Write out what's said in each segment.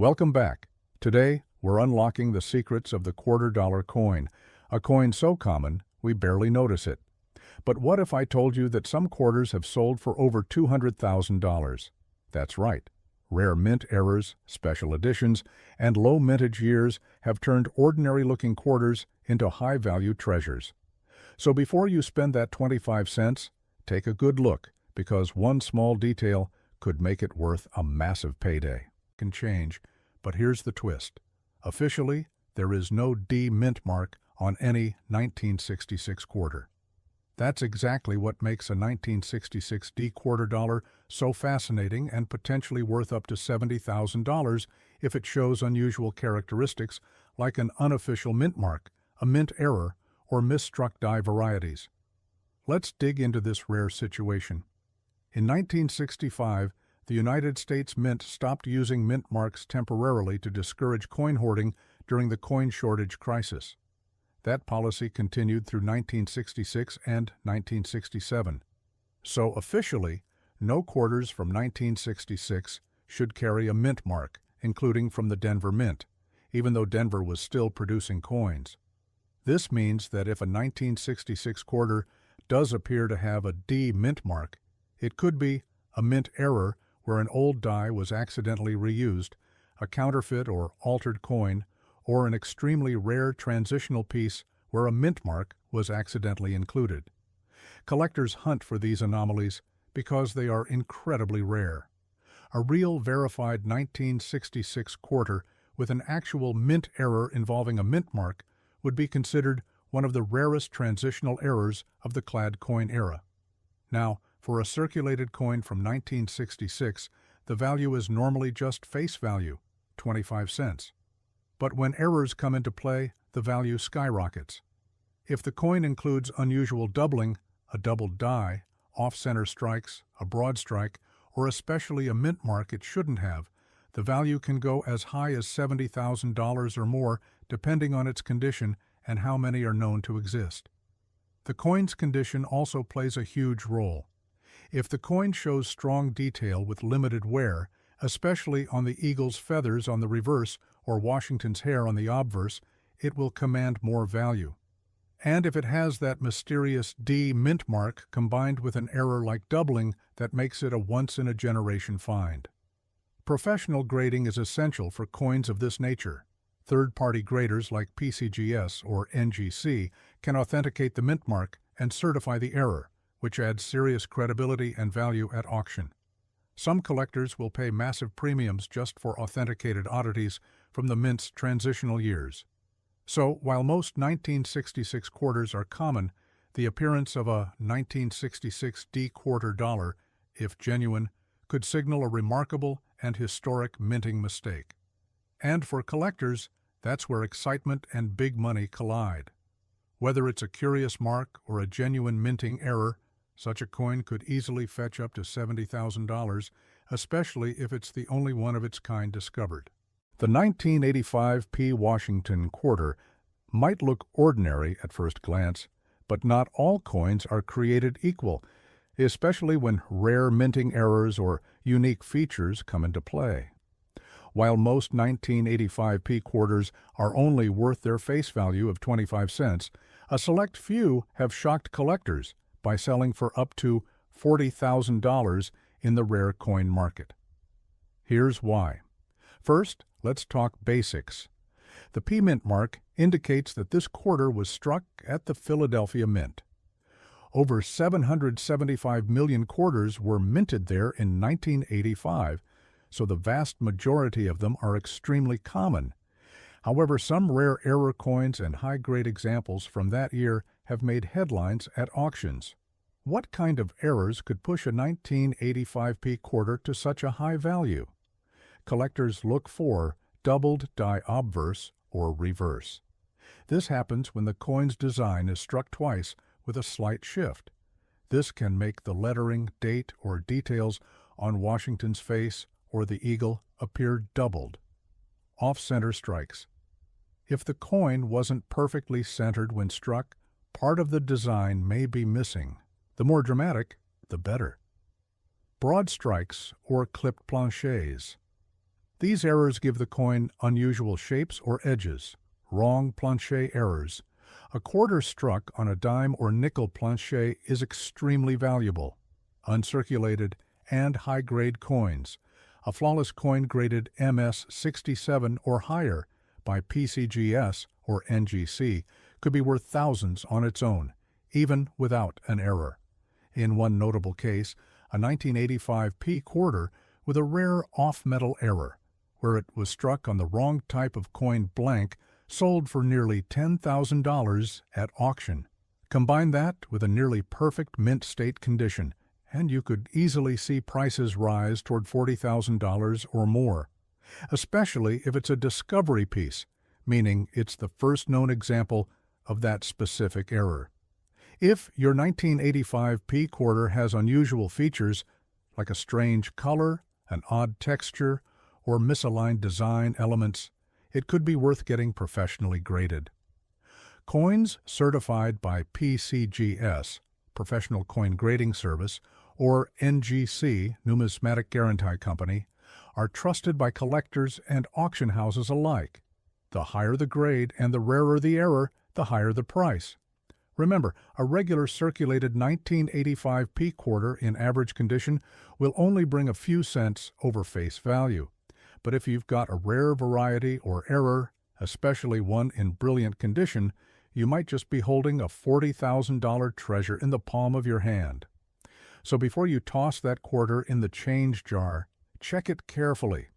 Welcome back. Today, we're unlocking the secrets of the $quarter coin, a coin so common we barely notice it. But what if I told you that some quarters have sold for over $200,000? That's right. Rare mint errors, special editions, and low mintage years have turned ordinary-looking quarters into high-value treasures. So before you spend that 25 cents, take a good look, because one small detail could make it worth a massive payday. Can change, but here's the twist. Officially, there is no D mint mark on any 1966 quarter. That's exactly what makes a 1966 D quarter dollar so fascinating and potentially worth up to $70,000 if it shows unusual characteristics like an unofficial mint mark, a mint error, or misstruck die varieties. Let's dig into this rare situation. In 1965, the United States Mint stopped using mint marks temporarily to discourage coin hoarding during the coin shortage crisis. That policy continued through 1966 and 1967. So officially, no quarters from 1966 should carry a mint mark, including from the Denver Mint, even though Denver was still producing coins. This means that if a 1966 quarter does appear to have a D mint mark, it could be a mint error where an old die was accidentally reused, a counterfeit or altered coin, or an extremely rare transitional piece where a mint mark was accidentally included. Collectors hunt for these anomalies because they are incredibly rare. A real verified 1966 quarter with an actual mint error involving a mint mark would be considered one of the rarest transitional errors of the clad coin era. Now, for a circulated coin from 1966, the value is normally just face value, 25 cents. But when errors come into play, the value skyrockets. If the coin includes unusual doubling, a doubled die, off-center strikes, a broad strike, or especially a mint mark it shouldn't have, the value can go as high as $70,000 or more depending on its condition and how many are known to exist. The coin's condition also plays a huge role. If the coin shows strong detail with limited wear, especially on the eagle's feathers on the reverse or Washington's hair on the obverse, it will command more value. And if it has that mysterious D mint mark combined with an error like doubling, that makes it a once-in-a-generation find. Professional grading is essential for coins of this nature. Third-party graders like PCGS or NGC can authenticate the mint mark and certify the error, which adds serious credibility and value at auction. Some collectors will pay massive premiums just for authenticated oddities from the mint's transitional years. So, while most 1966 quarters are common, the appearance of a 1966 D quarter dollar, if genuine, could signal a remarkable and historic minting mistake. And for collectors, that's where excitement and big money collide. Whether it's a curious mark or a genuine minting error, such a coin could easily fetch up to $70,000, especially if it's the only one of its kind discovered. The 1985 P. Washington quarter might look ordinary at first glance, but not all coins are created equal, especially when rare minting errors or unique features come into play. While most 1985 P quarters are only worth their face value of 25 cents, a select few have shocked collectors by selling for up to $40,000 in the rare coin market. Here's why. First, let's talk basics. The P Mint mark indicates that this quarter was struck at the Philadelphia Mint. Over 775 million quarters were minted there in 1985, so the vast majority of them are extremely common. However, some rare error coins and high-grade examples from that year have made headlines at auctions. What kind of errors could push a 1985 P quarter to such a high value? Collectors look for doubled die obverse or reverse. This happens when the coin's design is struck twice with a slight shift. This can make the lettering, date, or details on Washington's face or the eagle appear doubled. Off-center strikes. If the coin wasn't perfectly centered when struck, part of the design may be missing. The more dramatic, the better. Broad strikes or clipped planchets. These errors give the coin unusual shapes or edges, wrong plancher errors. A quarter struck on a dime or nickel plancher is extremely valuable. Uncirculated and high-grade coins. A flawless coin graded MS67 or higher by PCGS or NGC could be worth thousands on its own, even without an error. In one notable case, a 1985 P quarter with a rare off-metal error, where it was struck on the wrong type of coin blank, sold for nearly $10,000 at auction. Combine that with a nearly perfect mint state condition, and you could easily see prices rise toward $40,000 or more, especially if it's a discovery piece, meaning it's the first known example of that specific error. If your 1985 P quarter has unusual features, like a strange color, an odd texture, or misaligned design elements, it could be worth getting professionally graded. Coins certified by PCGS, Professional Coin Grading Service, or NGC, Numismatic Guarantee Company, are trusted by collectors and auction houses alike. The higher the grade and the rarer the error, the higher the price. Remember, a regular circulated 1985 P quarter in average condition will only bring a few cents over face value. But if you've got a rare variety or error, especially one in brilliant condition, you might just be holding a $40,000 treasure in the palm of your hand. So before you toss that quarter in the change jar, check it carefully.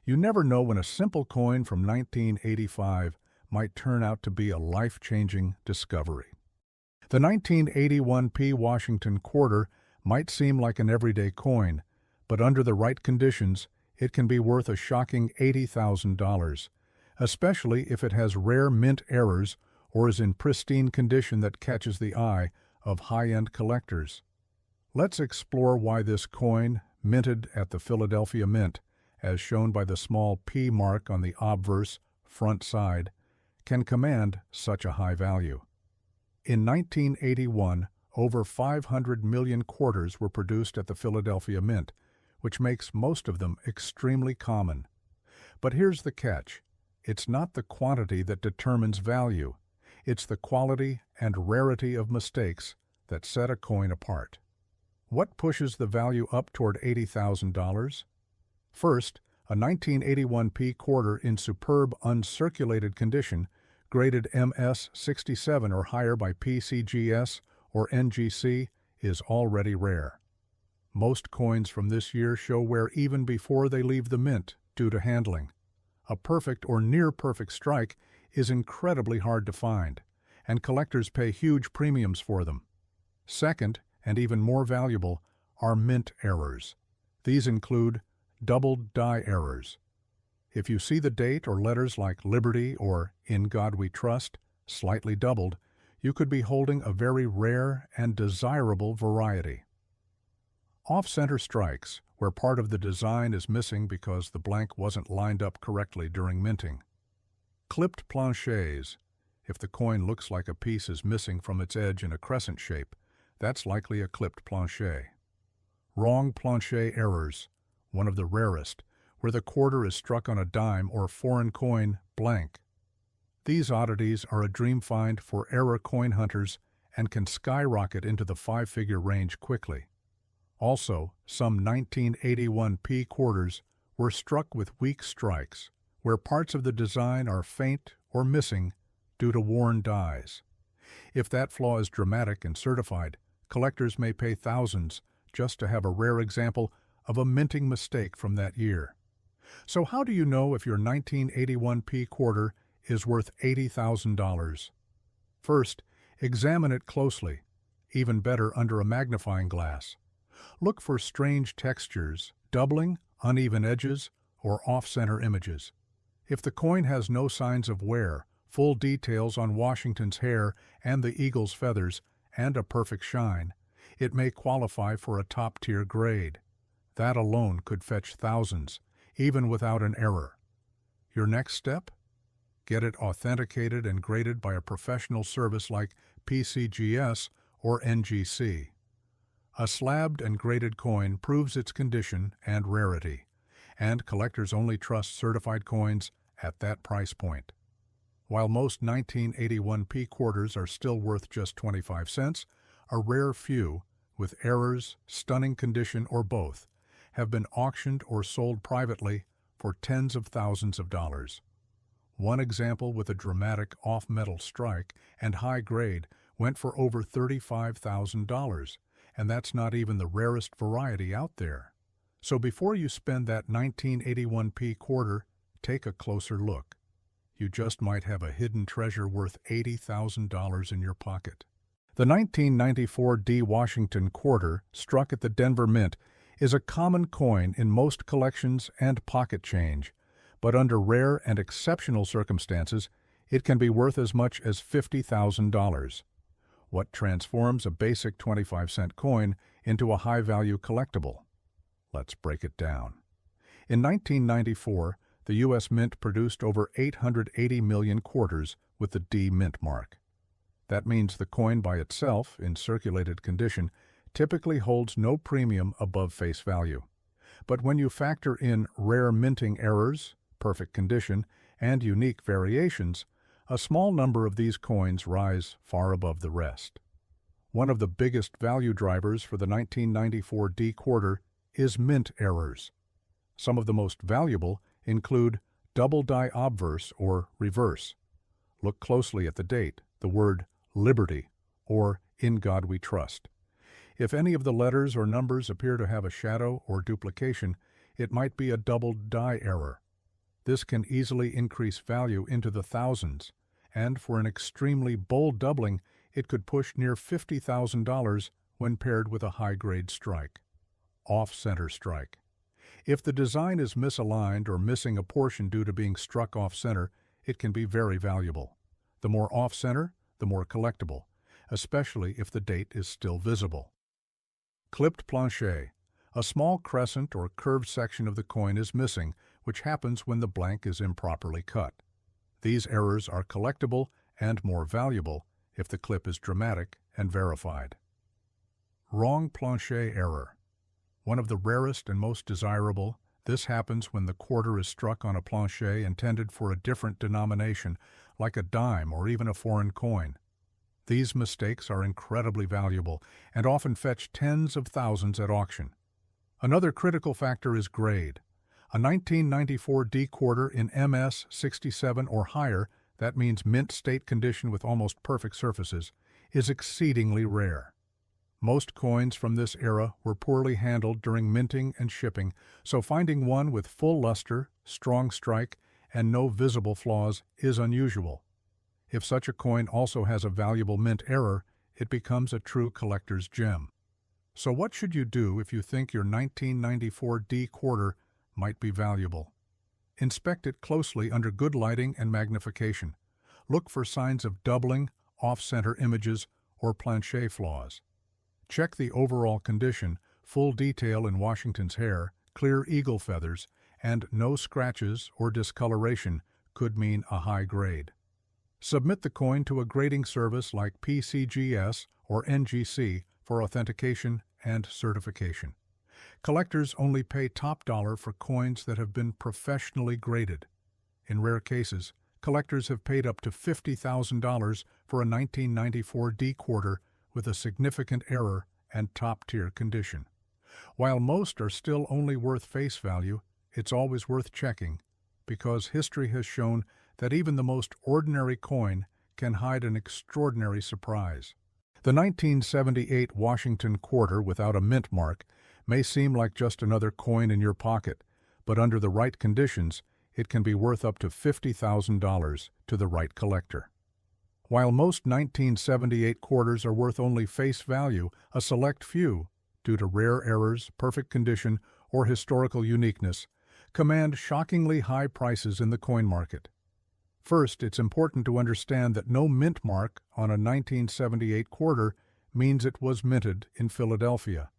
You never know when a simple coin from 1985 might turn out to be a life-changing discovery. The 1981 P Washington quarter might seem like an everyday coin, but under the right conditions, it can be worth a shocking $80,000, especially if it has rare mint errors or is in pristine condition that catches the eye of high-end collectors. Let's explore why this coin, minted at the Philadelphia Mint, as shown by the small P mark on the obverse front side, can command such a high value. In 1981, over 500 million quarters were produced at the Philadelphia Mint, which makes most of them extremely common. But here's the catch. It's not the quantity that determines value. It's the quality and rarity of mistakes that set a coin apart. What pushes the value up toward $80,000? First, a 1981 P quarter in superb uncirculated condition, graded MS67 or higher by PCGS or NGC, is already rare. Most coins from this year show wear even before they leave the mint due to handling. A perfect or near-perfect strike is incredibly hard to find, and collectors pay huge premiums for them. Second, and even more valuable, are mint errors. These include doubled die errors. If you see the date or letters like Liberty or In God We Trust slightly doubled, you could be holding a very rare and desirable variety. Off-center strikes, where part of the design is missing because the blank wasn't lined up correctly during minting. Clipped planchers. If the coin looks like a piece is missing from its edge in a crescent shape, that's likely a clipped plancher. Wrong plancher errors, one of the rarest, where the quarter is struck on a dime or foreign coin blank. These oddities are a dream find for error coin hunters and can skyrocket into the five-figure range quickly. Also, some 1981 P quarters were struck with weak strikes, where parts of the design are faint or missing due to worn dies. If that flaw is dramatic and certified, collectors may pay thousands just to have a rare example of a minting mistake from that year. So how do you know if your 1981 P quarter is worth $80,000? First, examine it closely, even better under a magnifying glass. Look for strange textures, doubling, uneven edges, or off-center images. If the coin has no signs of wear, full details on Washington's hair and the eagle's feathers, and a perfect shine, it may qualify for a top-tier grade. That alone could fetch thousands, even without an error. Your next step? Get it authenticated and graded by a professional service like PCGS or NGC. A slabbed and graded coin proves its condition and rarity, and collectors only trust certified coins at that price point. While most 1981p quarters are still worth just 25 cents, a rare few, with errors, stunning condition, or both, have been auctioned or sold privately for tens of thousands of dollars. One example with a dramatic off-metal strike and high grade went for over $35,000, and that's not even the rarest variety out there. So before you spend that 1981p quarter, take a closer look. You just might have a hidden treasure worth $80,000 in your pocket. The 1994 D. Washington quarter, struck at the Denver Mint, is a common coin in most collections and pocket change, but under rare and exceptional circumstances, it can be worth as much as $50,000. What transforms a basic 25-cent coin into a high-value collectible? Let's break it down. In 1994, the U.S. Mint produced over 880 million quarters with the D Mint mark. That means the coin by itself, in circulated condition, typically holds no premium above face value. But when you factor in rare minting errors, perfect condition, and unique variations, a small number of these coins rise far above the rest. One of the biggest value drivers for the 1994 D quarter is mint errors. Some of the most valuable include double die obverse or reverse. Look closely at the date, the word Liberty, or In God We Trust. If any of the letters or numbers appear to have a shadow or duplication, it might be a double die error. This can easily increase value into the thousands, and for an extremely bold doubling, it could push near $50,000 when paired with a high-grade strike. Off-center strike. If the design is misaligned or missing a portion due to being struck off-center, it can be very valuable. The more off-center, the more collectible, especially if the date is still visible. Clipped planche. A small crescent or curved section of the coin is missing, which happens when the blank is improperly cut. These errors are collectible and more valuable if the clip is dramatic and verified. Wrong planche error. One of the rarest and most desirable, this happens when the quarter is struck on a planche intended for a different denomination, like a dime or even a foreign coin. These mistakes are incredibly valuable and often fetch tens of thousands at auction. Another critical factor is grade. A 1994 D quarter in MS 67 or higher, that means mint state condition with almost perfect surfaces, is exceedingly rare. Most coins from this era were poorly handled during minting and shipping, so finding one with full luster, strong strike, and no visible flaws is unusual. If such a coin also has a valuable mint error, it becomes a true collector's gem. So what should you do if you think your 1994 D quarter might be valuable? Inspect it closely under good lighting and magnification. Look for signs of doubling, off-center images, or planche flaws. Check the overall condition, full detail in Washington's hair, clear eagle feathers, and no scratches or discoloration could mean a high grade. Submit the coin to a grading service like PCGS or NGC for authentication and certification. Collectors only pay top dollar for coins that have been professionally graded. In rare cases, collectors have paid up to $50,000 for a 1994 D quarter with a significant error and top-tier condition. While most are still only worth face value, it's always worth checking, because history has shown that even the most ordinary coin can hide an extraordinary surprise. The 1978 Washington quarter without a mint mark may seem like just another coin in your pocket, but under the right conditions, it can be worth up to $50,000 to the right collector. While most 1978 quarters are worth only face value, a select few, due to rare errors, perfect condition, or historical uniqueness, command shockingly high prices in the coin market. First, it's important to understand that no mint mark on a 1978 quarter means it was minted in Philadelphia.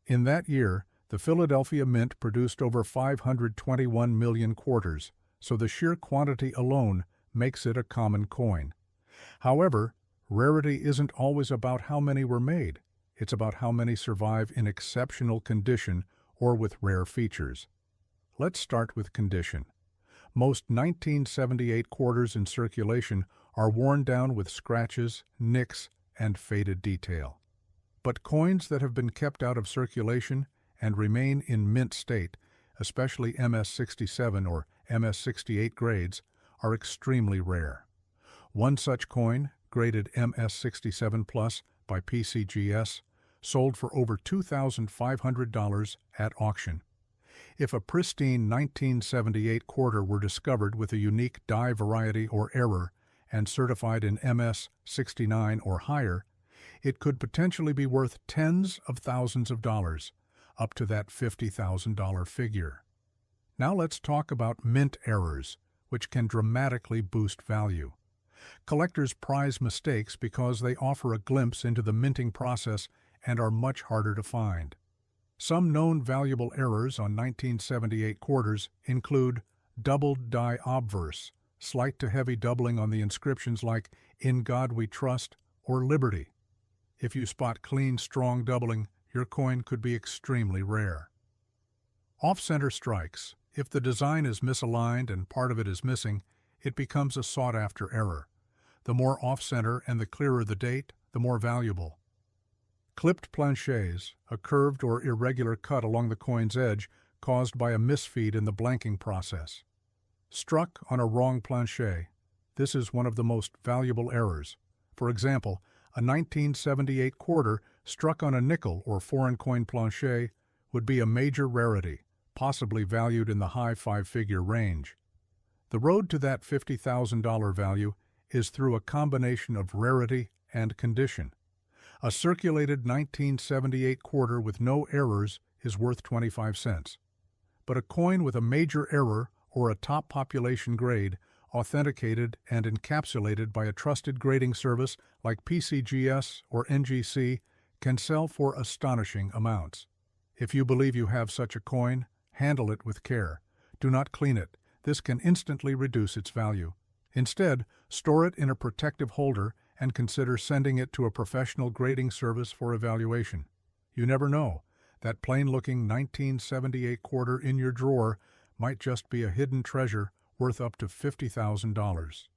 In that year, the Philadelphia Mint produced over 521 million quarters, so the sheer quantity alone makes it a common coin. However, rarity isn't always about how many were made. It's about how many survive in exceptional condition or with rare features. Let's start with condition. Most 1978 quarters in circulation are worn down with scratches, nicks, and faded detail. But coins that have been kept out of circulation and remain in mint state, especially MS-67 or MS-68 grades, are extremely rare. One such coin, graded MS-67 Plus by PCGS, sold for over $2,500 at auction. If a pristine 1978 quarter were discovered with a unique die variety or error and certified in MS-69 or higher, it could potentially be worth tens of thousands of dollars, up to that $50,000 figure. Now let's talk about mint errors, which can dramatically boost value. Collectors prize mistakes because they offer a glimpse into the minting process and are much harder to find. Some known valuable errors on 1978 quarters include doubled die obverse, slight to heavy doubling on the inscriptions like "In God We Trust" or "Liberty." If you spot clean, strong doubling, your coin could be extremely rare. Off-center strikes. If the design is misaligned and part of it is missing, it becomes a sought-after error. The more off-center and the clearer the date, the more valuable. Clipped planchets, a curved or irregular cut along the coin's edge caused by a misfeed in the blanking process. Struck on a wrong planchet. This is one of the most valuable errors. For example, a 1978 quarter struck on a nickel or foreign coin planchet would be a major rarity, possibly valued in the high five-figure range. The road to that $50,000 value is through a combination of rarity and condition. A circulated 1978 quarter with no errors is worth 25 cents. But a coin with a major error or a top population grade, authenticated and encapsulated by a trusted grading service like PCGS or NGC, can sell for astonishing amounts. If you believe you have such a coin, handle it with care. Do not clean it. This can instantly reduce its value. Instead, store it in a protective holder and consider sending it to a professional grading service for evaluation. You never know. That plain-looking 1978 quarter in your drawer might just be a hidden treasure worth up to $50,000.